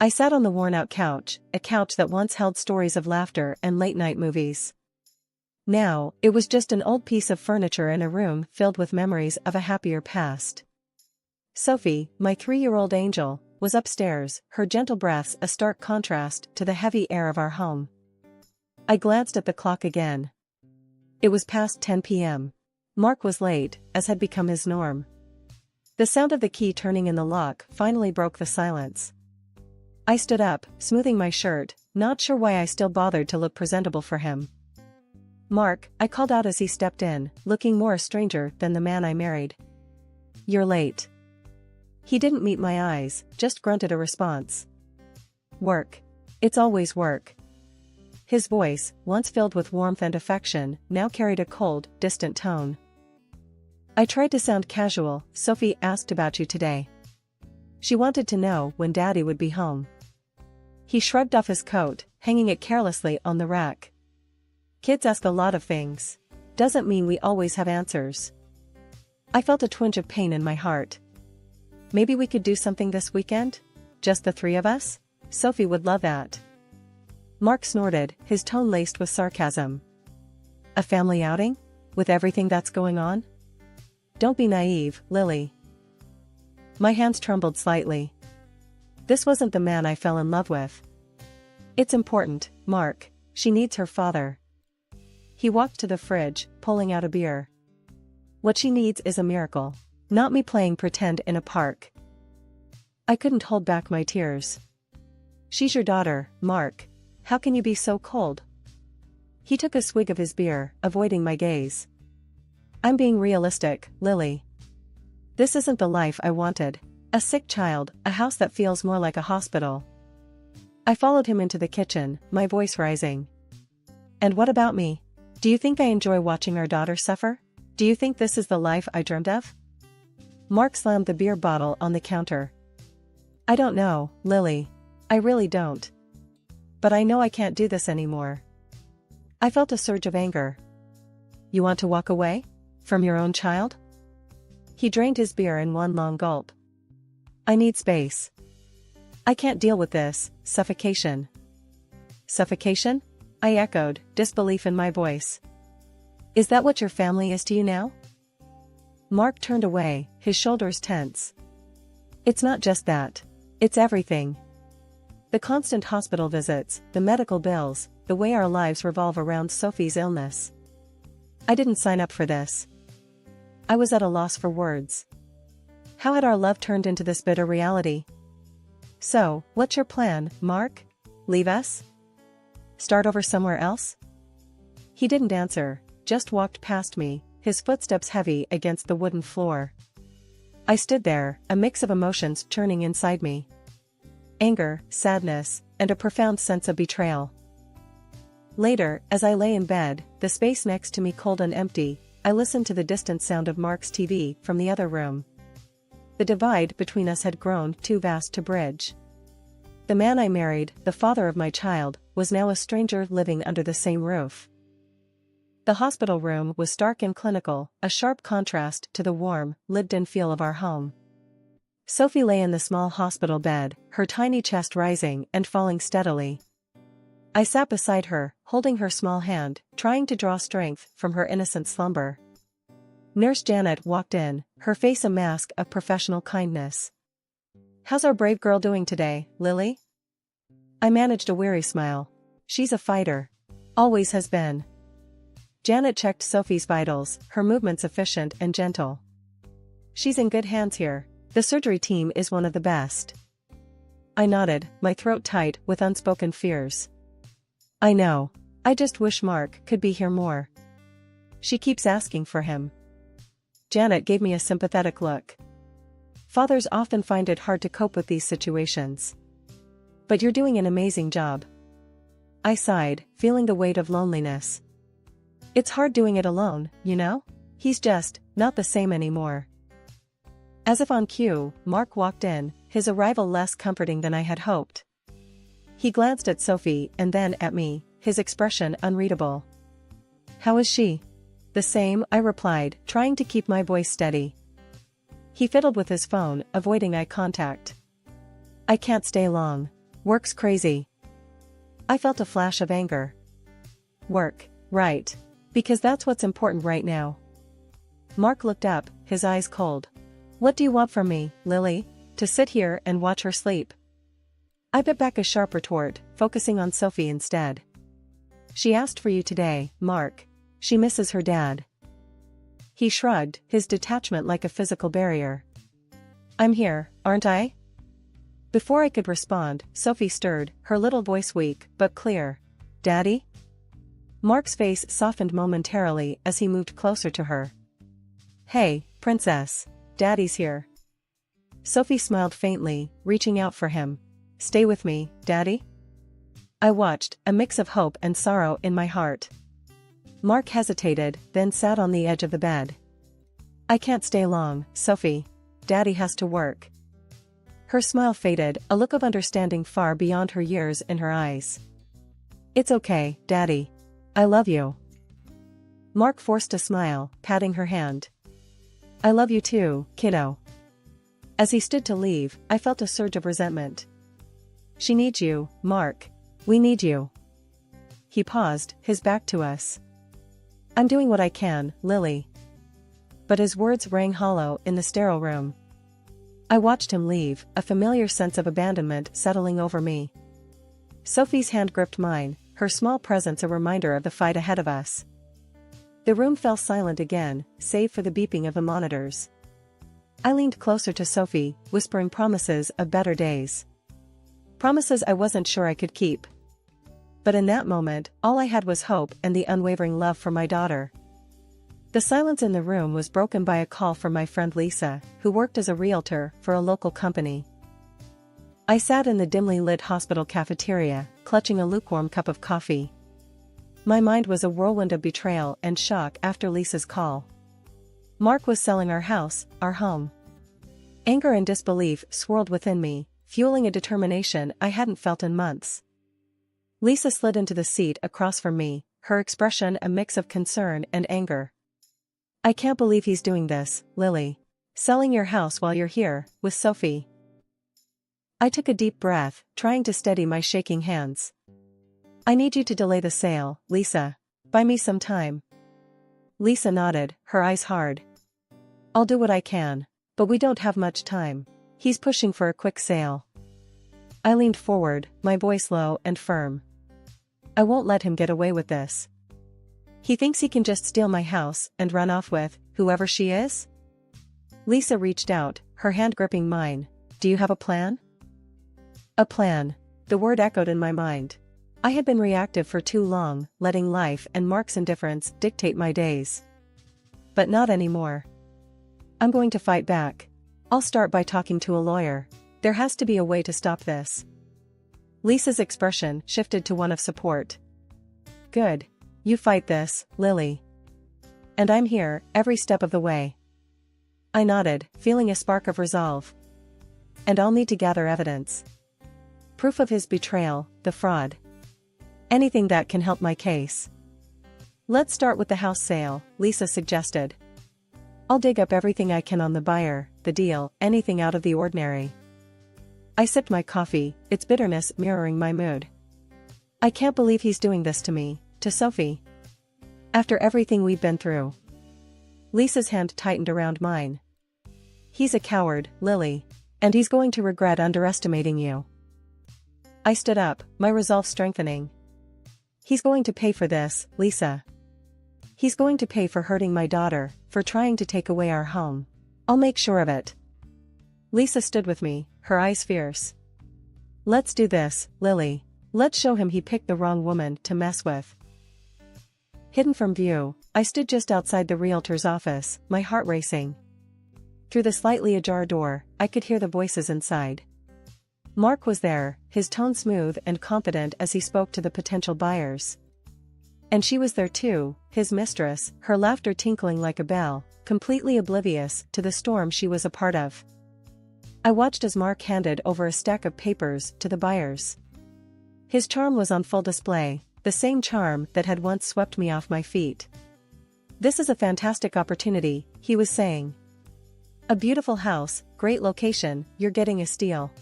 I sat on the worn-out couch, a couch that once held stories of laughter and late-night movies. Now, it was just an old piece of furniture in a room filled with memories of a happier past. Sophie, my 3-year-old angel, was upstairs, her gentle breaths a stark contrast to the heavy air of our home. I glanced at the clock again. It was past 10 p.m. Mark was late, as had become his norm. The sound of the key turning in the lock finally broke the silence. I stood up, smoothing my shirt, not sure why I still bothered to look presentable for him. "Mark," I called out as he stepped in, looking more a stranger than the man I married. "You're late." He didn't meet my eyes, just grunted a response. "Work. It's always work." His voice, once filled with warmth and affection, now carried a cold, distant tone. I tried to sound casual. "Sophie asked about you today. She wanted to know when Daddy would be home." He shrugged off his coat, hanging it carelessly on the rack. "Kids ask a lot of things. Doesn't mean we always have answers." I felt a twinge of pain in my heart. "Maybe we could do something this weekend? Just the 3 of us? Sophie would love that." Mark snorted, his tone laced with sarcasm. "A family outing? With everything that's going on? Don't be naive, Lily." My hands trembled slightly. This wasn't the man I fell in love with. "It's important, Mark. She needs her father." He walked to the fridge, pulling out a beer. "What she needs is a miracle. Not me playing pretend in a park." I couldn't hold back my tears. "She's your daughter, Mark. How can you be so cold?" He took a swig of his beer, avoiding my gaze. "I'm being realistic, Lily. This isn't the life I wanted. A sick child, a house that feels more like a hospital." I followed him into the kitchen, my voice rising. "And what about me? Do you think I enjoy watching our daughter suffer? Do you think this is the life I dreamed of?" Mark slammed the beer bottle on the counter. "I don't know, Lily. I really don't. But I know I can't do this anymore." I felt a surge of anger. "You want to walk away? From your own child?" He drained his beer in one long gulp. "I need space. I can't deal with this suffocation." "Suffocation?" I echoed, disbelief in my voice. "Is that what your family is to you now?" Mark turned away, his shoulders tense. "It's not just that. It's everything. The constant hospital visits, the medical bills, the way our lives revolve around Sophie's illness. I didn't sign up for this." I was at a loss for words. How had our love turned into this bitter reality? "So, what's your plan, Mark? Leave us? Start over somewhere else?" He didn't answer, just walked past me, his footsteps heavy against the wooden floor. I stood there, a mix of emotions churning inside me. Anger, sadness, and a profound sense of betrayal. Later, as I lay in bed, the space next to me cold and empty, I listened to the distant sound of Mark's TV from the other room. The divide between us had grown too vast to bridge. The man I married, the father of my child, was now a stranger living under the same roof. The hospital room was stark and clinical, a sharp contrast to the warm, lived-in feel of our home. Sophie lay in the small hospital bed, her tiny chest rising and falling steadily. I sat beside her, holding her small hand, trying to draw strength from her innocent slumber. Nurse Janet walked in, her face a mask of professional kindness. "How's our brave girl doing today, Lily?" I managed a weary smile. "She's a fighter. Always has been." Janet checked Sophie's vitals, her movements efficient and gentle. "She's in good hands here. The surgery team is one of the best." I nodded, my throat tight with unspoken fears. "I know. I just wish Mark could be here more. She keeps asking for him." Janet gave me a sympathetic look. "Fathers often find it hard to cope with these situations. But you're doing an amazing job." I sighed, feeling the weight of loneliness. "It's hard doing it alone, you know? He's just not the same anymore." As if on cue, Mark walked in, his arrival less comforting than I had hoped. He glanced at Sophie and then at me, his expression unreadable. "How is she?" "The same," I replied, trying to keep my voice steady. He fiddled with his phone, avoiding eye contact. "I can't stay long. Work's crazy. I felt a flash of anger. Work, right. Because that's what's important right now. Mark looked up, his eyes cold. What do you want from me, Lily? To sit here and watch her sleep? I bit back a sharp retort, focusing on Sophie instead. She asked for you today, Mark. She misses her dad. He shrugged, his detachment like a physical barrier. I'm here, aren't I? Before I could respond, Sophie stirred, her little voice weak but clear. Daddy? Mark's face softened momentarily as he moved closer to her. Hey, princess. Daddy's here. Sophie smiled faintly, reaching out for him. Stay with me, Daddy? I watched, a mix of hope and sorrow in my heart. Mark hesitated, then sat on the edge of the bed. I can't stay long, Sophie. Daddy has to work. Her smile faded, a look of understanding far beyond her years in her eyes. It's okay, Daddy. I love you. Mark forced a smile, patting her hand. I love you too, kiddo. As he stood to leave, I felt a surge of resentment. She needs you, Mark. We need you. He paused, his back to us. I'm doing what I can, Lily. But his words rang hollow in the sterile room. I watched him leave, a familiar sense of abandonment settling over me. Sophie's hand gripped mine, her small presence a reminder of the fight ahead of us. The room fell silent again, save for the beeping of the monitors. I leaned closer to Sophie, whispering promises of better days. Promises I wasn't sure I could keep. But in that moment, all I had was hope and the unwavering love for my daughter. The silence in the room was broken by a call from my friend Lisa, who worked as a realtor for a local company. I sat in the dimly lit hospital cafeteria, clutching a lukewarm cup of coffee. My mind was a whirlwind of betrayal and shock after Lisa's call. Mark was selling our house, our home. Anger and disbelief swirled within me, fueling a determination I hadn't felt in months. Lisa slid into the seat across from me, her expression a mix of concern and anger. I can't believe he's doing this, Lily. Selling your house while you're here, with Sophie. I took a deep breath, trying to steady my shaking hands. I need you to delay the sale, Lisa. Buy me some time. Lisa nodded, her eyes hard. I'll do what I can, but we don't have much time. He's pushing for a quick sale. I leaned forward, my voice low and firm. I won't let him get away with this. He thinks he can just steal my house and run off with whoever she is? Lisa reached out, her hand gripping mine. Do you have a plan? A plan. The word echoed in my mind. I had been reactive for too long, letting life and Mark's indifference dictate my days. But not anymore. I'm going to fight back. I'll start by talking to a lawyer. There has to be a way to stop this. Lisa's expression shifted to one of support. Good. You fight this, Lily. And I'm here, every step of the way. I nodded, feeling a spark of resolve. And I'll need to gather evidence. Proof of his betrayal, the fraud. Anything that can help my case. Let's start with the house sale, Lisa suggested. I'll dig up everything I can on the buyer, the deal, anything out of the ordinary. I sipped my coffee, its bitterness mirroring my mood. I can't believe he's doing this to me, to Sophie. After everything we've been through. Lisa's hand tightened around mine. He's a coward, Lily. And he's going to regret underestimating you. I stood up, my resolve strengthening. He's going to pay for this, Lisa. He's going to pay for hurting my daughter, for trying to take away our home. I'll make sure of it. Lisa stood with me, her eyes fierce. Let's do this, Lily. Let's show him he picked the wrong woman to mess with. Hidden from view, I stood just outside the realtor's office, my heart racing. Through the slightly ajar door, I could hear the voices inside. Mark was there, his tone smooth and confident as he spoke to the potential buyers. And she was there too, his mistress, her laughter tinkling like a bell, completely oblivious to the storm she was a part of. I watched as Mark handed over a stack of papers to the buyers. His charm was on full display, the same charm that had once swept me off my feet. This is a fantastic opportunity, he was saying. A beautiful house, great location, you're getting a steal.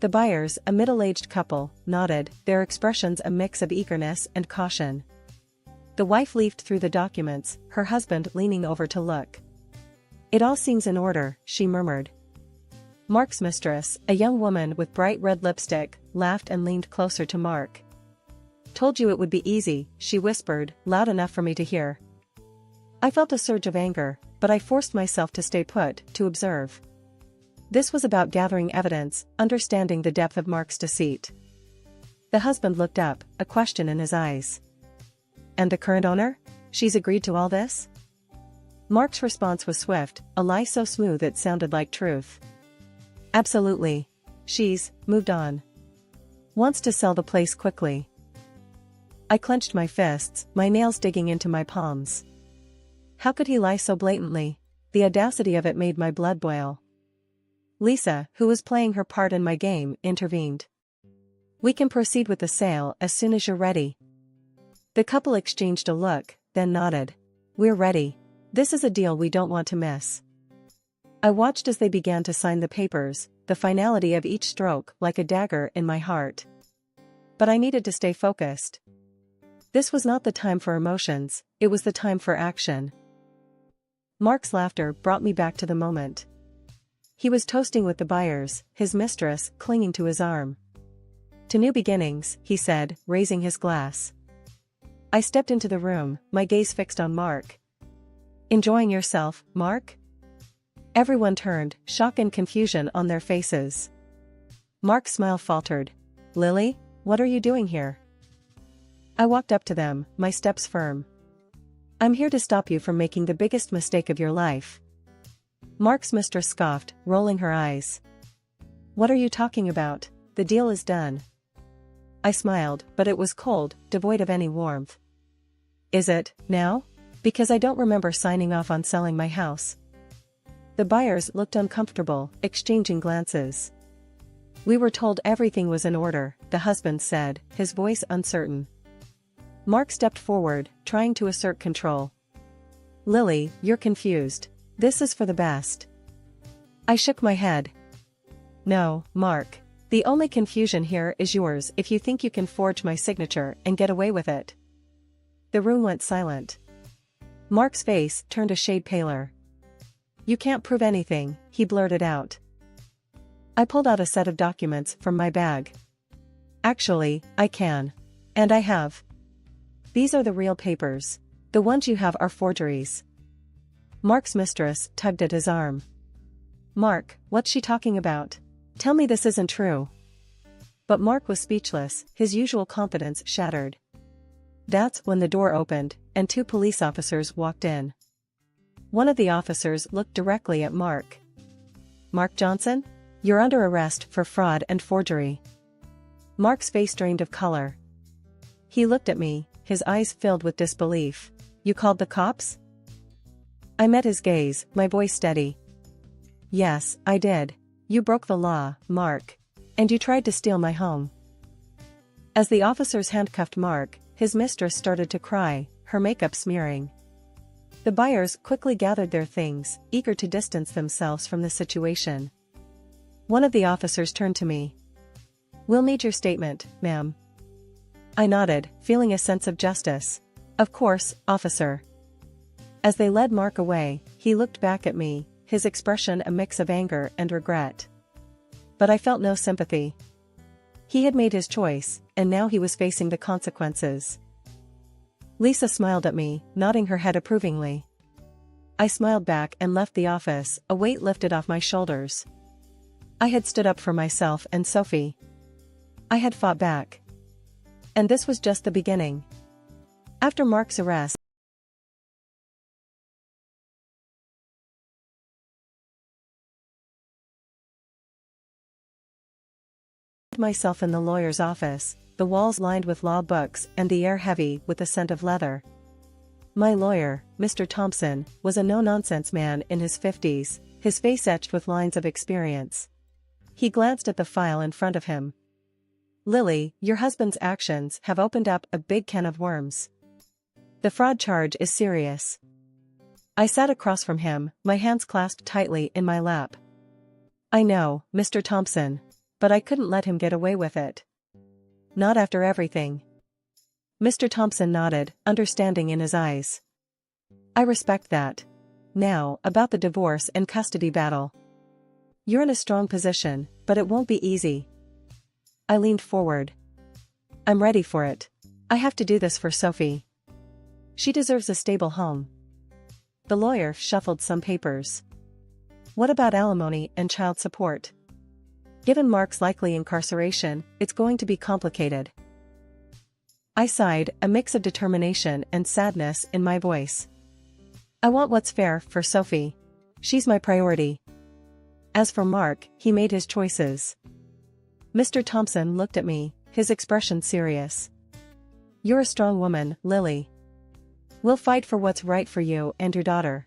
The buyers, a middle-aged couple, nodded, their expressions a mix of eagerness and caution. The wife leafed through the documents, her husband leaning over to look. "It all seems in order," she murmured. Mark's mistress, a young woman with bright red lipstick, laughed and leaned closer to Mark. "Told you it would be easy," she whispered, loud enough for me to hear. I felt a surge of anger, but I forced myself to stay put, to observe. This was about gathering evidence, understanding the depth of Mark's deceit. The husband looked up, a question in his eyes. "And the current owner? She's agreed to all this?" Mark's response was swift, a lie so smooth it sounded like truth. "Absolutely. She's moved on. Wants to sell the place quickly." I clenched my fists, my nails digging into my palms. How could he lie so blatantly? The audacity of it made my blood boil. Lisa, who was playing her part in my game, intervened. "We can proceed with the sale as soon as you're ready." The couple exchanged a look, then nodded. "We're ready. This is a deal we don't want to miss." I watched as they began to sign the papers, the finality of each stroke like a dagger in my heart. But I needed to stay focused. This was not the time for emotions, it was the time for action. Mark's laughter brought me back to the moment. He was toasting with the buyers, his mistress clinging to his arm. "To new beginnings," he said, raising his glass. I stepped into the room, my gaze fixed on Mark. "Enjoying yourself, Mark?" Everyone turned, shock and confusion on their faces. Mark's smile faltered. "Lily, what are you doing here?" I walked up to them, my steps firm. "I'm here to stop you from making the biggest mistake of your life." Mark's mistress scoffed, rolling her eyes. "What are you talking about? The deal is done." I smiled, but it was cold, devoid of any warmth. "Is it, now? Because I don't remember signing off on selling my house." The buyers looked uncomfortable, exchanging glances. "We were told everything was in order," the husband said, his voice uncertain. Mark stepped forward, trying to assert control. "Lily, you're confused. This is for the best." I shook my head. "No, Mark. The only confusion here is yours if you think you can forge my signature and get away with it." The room went silent. Mark's face turned a shade paler. "You can't prove anything," he blurted out. I pulled out a set of documents from my bag. "Actually, I can. And I have. These are the real papers. The ones you have are forgeries." Mark's mistress tugged at his arm. "Mark, what's she talking about? Tell me this isn't true." But Mark was speechless, his usual confidence shattered. That's when the door opened, and two police officers walked in. One of the officers looked directly at Mark. "Mark Johnson? You're under arrest for fraud and forgery." Mark's face drained of color. He looked at me, his eyes filled with disbelief. "You called the cops?" I met his gaze, my voice steady. "Yes, I did. You broke the law, Mark. And you tried to steal my home." As the officers handcuffed Mark, his mistress started to cry, her makeup smearing. The buyers quickly gathered their things, eager to distance themselves from the situation. One of the officers turned to me. "We'll need your statement, ma'am." I nodded, feeling a sense of justice. "Of course, officer." As they led Mark away, he looked back at me, his expression a mix of anger and regret. But I felt no sympathy. He had made his choice, and now he was facing the consequences. Lisa smiled at me, nodding her head approvingly. I smiled back and left the office, a weight lifted off my shoulders. I had stood up for myself and Sophie. I had fought back. And this was just the beginning. After Mark's arrest, I found myself in the lawyer's office, the walls lined with law books and the air heavy with the scent of leather. My lawyer, Mr. Thompson, was a no-nonsense man in his 50s, his face etched with lines of experience. He glanced at the file in front of him. "Lily, your husband's actions have opened up a big can of worms. The fraud charge is serious." I sat across from him, my hands clasped tightly in my lap. "I know, Mr. Thompson. but I couldn't let him get away with it. Not after everything. Mr. Thompson nodded, understanding in his eyes. I respect that. Now, about the divorce and custody battle. You're in a strong position, but it won't be easy. I leaned forward. I'm ready for it. I have to do this for Sophie. She deserves a stable home. The lawyer shuffled some papers. What about alimony and child support? Given Mark's likely incarceration, it's going to be complicated. I sighed, a mix of determination and sadness in my voice. I want what's fair for Sophie. She's my priority. As for Mark, he made his choices. Mr. Thompson looked at me, his expression serious. You're a strong woman, Lily. We'll fight for what's right for you and your daughter.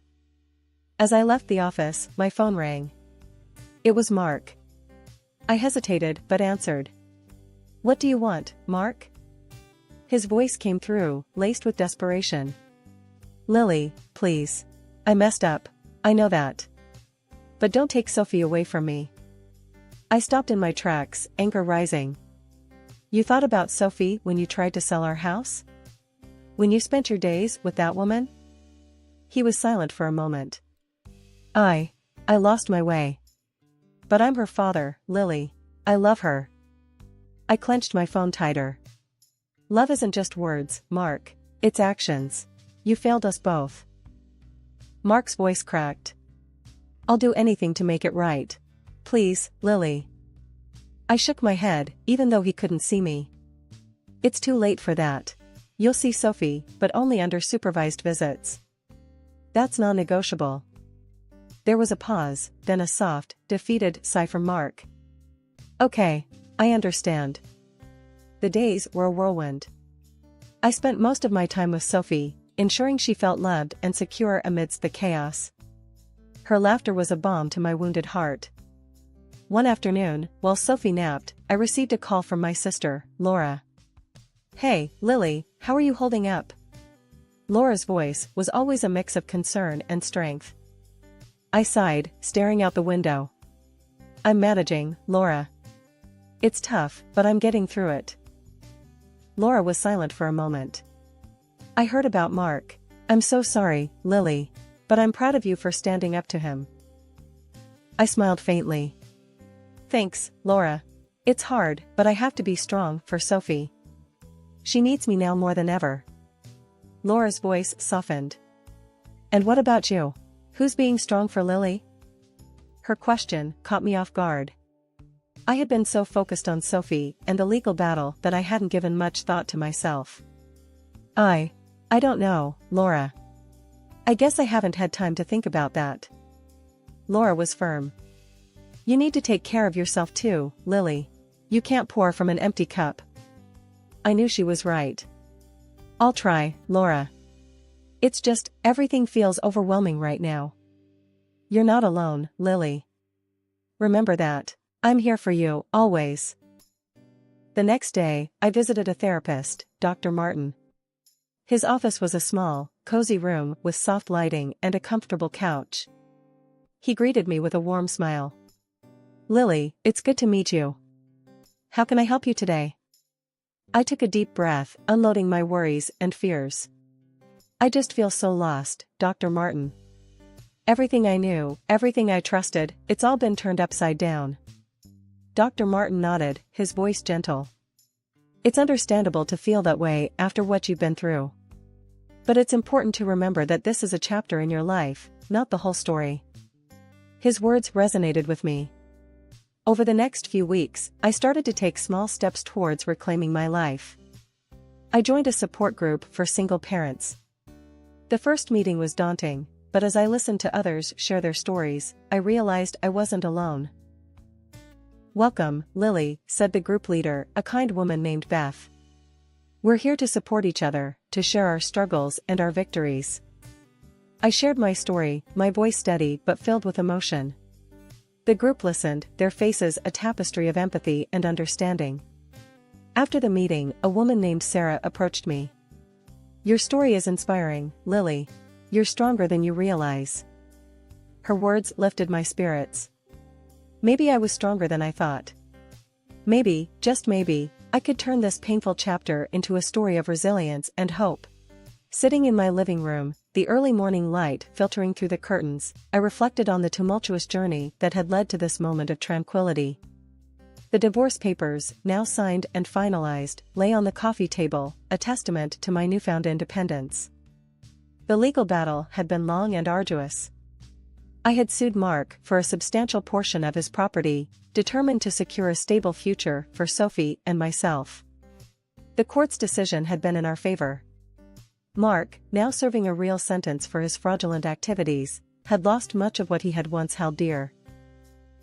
As I left the office, my phone rang. It was Mark. I hesitated but answered. What do you want, Mark? His voice came through, laced with desperation. Lily, please. I messed up. I know that. But don't take Sophie away from me. I stopped in my tracks, anger rising. You thought about Sophie when you tried to sell our house? When you spent your days with that woman? He was silent for a moment. I lost my way. But I'm her father, Lily. I love her. I clenched my phone tighter. Love isn't just words, Mark. It's actions. You failed us both. Mark's voice cracked. I'll do anything to make it right. Please, Lily. I shook my head, even though he couldn't see me. It's too late for that. You'll see Sophie, but only under supervised visits. That's non-negotiable. There was a pause, then a soft, defeated sigh from Mark. Okay, I understand. The days were a whirlwind. I spent most of my time with Sophie, ensuring she felt loved and secure amidst the chaos. Her laughter was a balm to my wounded heart. One afternoon, while Sophie napped, I received a call from my sister, Laura. Hey, Lily, how are you holding up? Laura's voice was always a mix of concern and strength. I sighed, staring out the window. I'm managing, Laura. It's tough, but I'm getting through it. Laura was silent for a moment. I heard about Mark. I'm so sorry, Lily. But I'm proud of you for standing up to him. I smiled faintly. Thanks, Laura. It's hard, but I have to be strong for Sophie. She needs me now more than ever. Laura's voice softened. And what about you? Who's being strong for Lily? Her question caught me off guard. I had been so focused on Sophie and the legal battle that I hadn't given much thought to myself. I don't know, Laura. I guess I haven't had time to think about that. Laura was firm. You need to take care of yourself too, Lily. You can't pour from an empty cup. I knew she was right. I'll try, Laura. It's just, everything feels overwhelming right now. You're not alone, Lily. Remember that. I'm here for you, always. The next day, I visited a therapist, Dr. Martin. His office was a small, cozy room with soft lighting and a comfortable couch. He greeted me with a warm smile. Lily, it's good to meet you. How can I help you today? I took a deep breath, unloading my worries and fears. I just feel so lost, Dr. Martin. Everything I knew, everything I trusted, it's all been turned upside down. Dr. Martin nodded, his voice gentle. It's understandable to feel that way after what you've been through. But it's important to remember that this is a chapter in your life, not the whole story. His words resonated with me. Over the next few weeks, I started to take small steps towards reclaiming my life. I joined a support group for single parents. The first meeting was daunting, but as I listened to others share their stories, I realized I wasn't alone. Welcome, Lily, said the group leader, a kind woman named Beth. We're here to support each other, to share our struggles and our victories. I shared my story, my voice steady but filled with emotion. The group listened, their faces a tapestry of empathy and understanding. After the meeting, a woman named Sarah approached me. Your story is inspiring, Lily. You're stronger than you realize. Her words lifted my spirits. Maybe I was stronger than I thought. Maybe, just maybe, I could turn this painful chapter into a story of resilience and hope. Sitting in my living room, the early morning light filtering through the curtains, I reflected on the tumultuous journey that had led to this moment of tranquility. The divorce papers, now signed and finalized, lay on the coffee table, a testament to my newfound independence. The legal battle had been long and arduous. I had sued Mark for a substantial portion of his property, determined to secure a stable future for Sophie and myself. The court's decision had been in our favor. Mark, now serving a real sentence for his fraudulent activities, had lost much of what he had once held dear.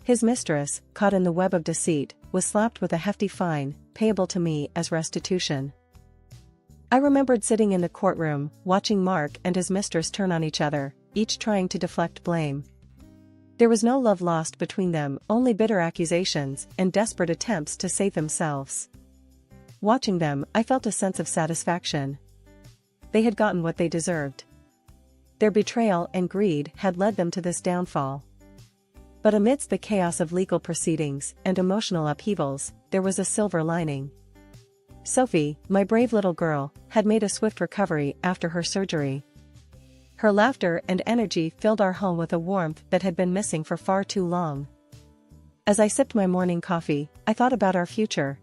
His mistress, caught in the web of deceit, was slapped with a hefty fine, payable to me as restitution. I remembered sitting in the courtroom, watching Mark and his mistress turn on each other, each trying to deflect blame. There was no love lost between them, only bitter accusations and desperate attempts to save themselves. Watching them, I felt a sense of satisfaction. They had gotten what they deserved. Their betrayal and greed had led them to this downfall. But amidst the chaos of legal proceedings and emotional upheavals, there was a silver lining. Sophie, my brave little girl, had made a swift recovery after her surgery. Her laughter and energy filled our home with a warmth that had been missing for far too long. As I sipped my morning coffee, I thought about our future.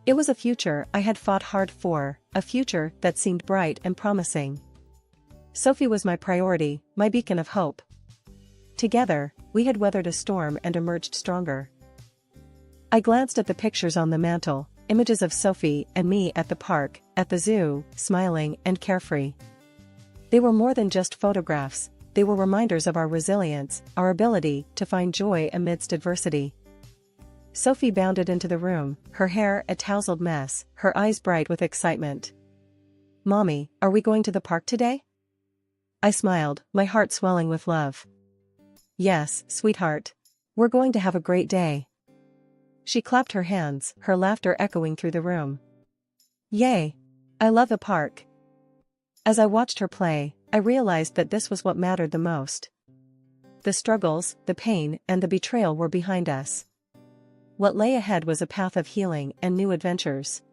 It was a future I had fought hard for, a future that seemed bright and promising. Sophie was my priority, my beacon of hope. Together, we had weathered a storm and emerged stronger. I glanced at the pictures on the mantel, images of Sophie and me at the park, at the zoo, smiling and carefree. They were more than just photographs, they were reminders of our resilience, our ability to find joy amidst adversity. Sophie bounded into the room, her hair a tousled mess, her eyes bright with excitement. "Mommy, are we going to the park today?" I smiled, my heart swelling with love. "Yes, sweetheart. We're going to have a great day." She clapped her hands, her laughter echoing through the room. "Yay! I love the park." As I watched her play, I realized that this was what mattered the most. The struggles, the pain, and the betrayal were behind us. What lay ahead was a path of healing and new adventures.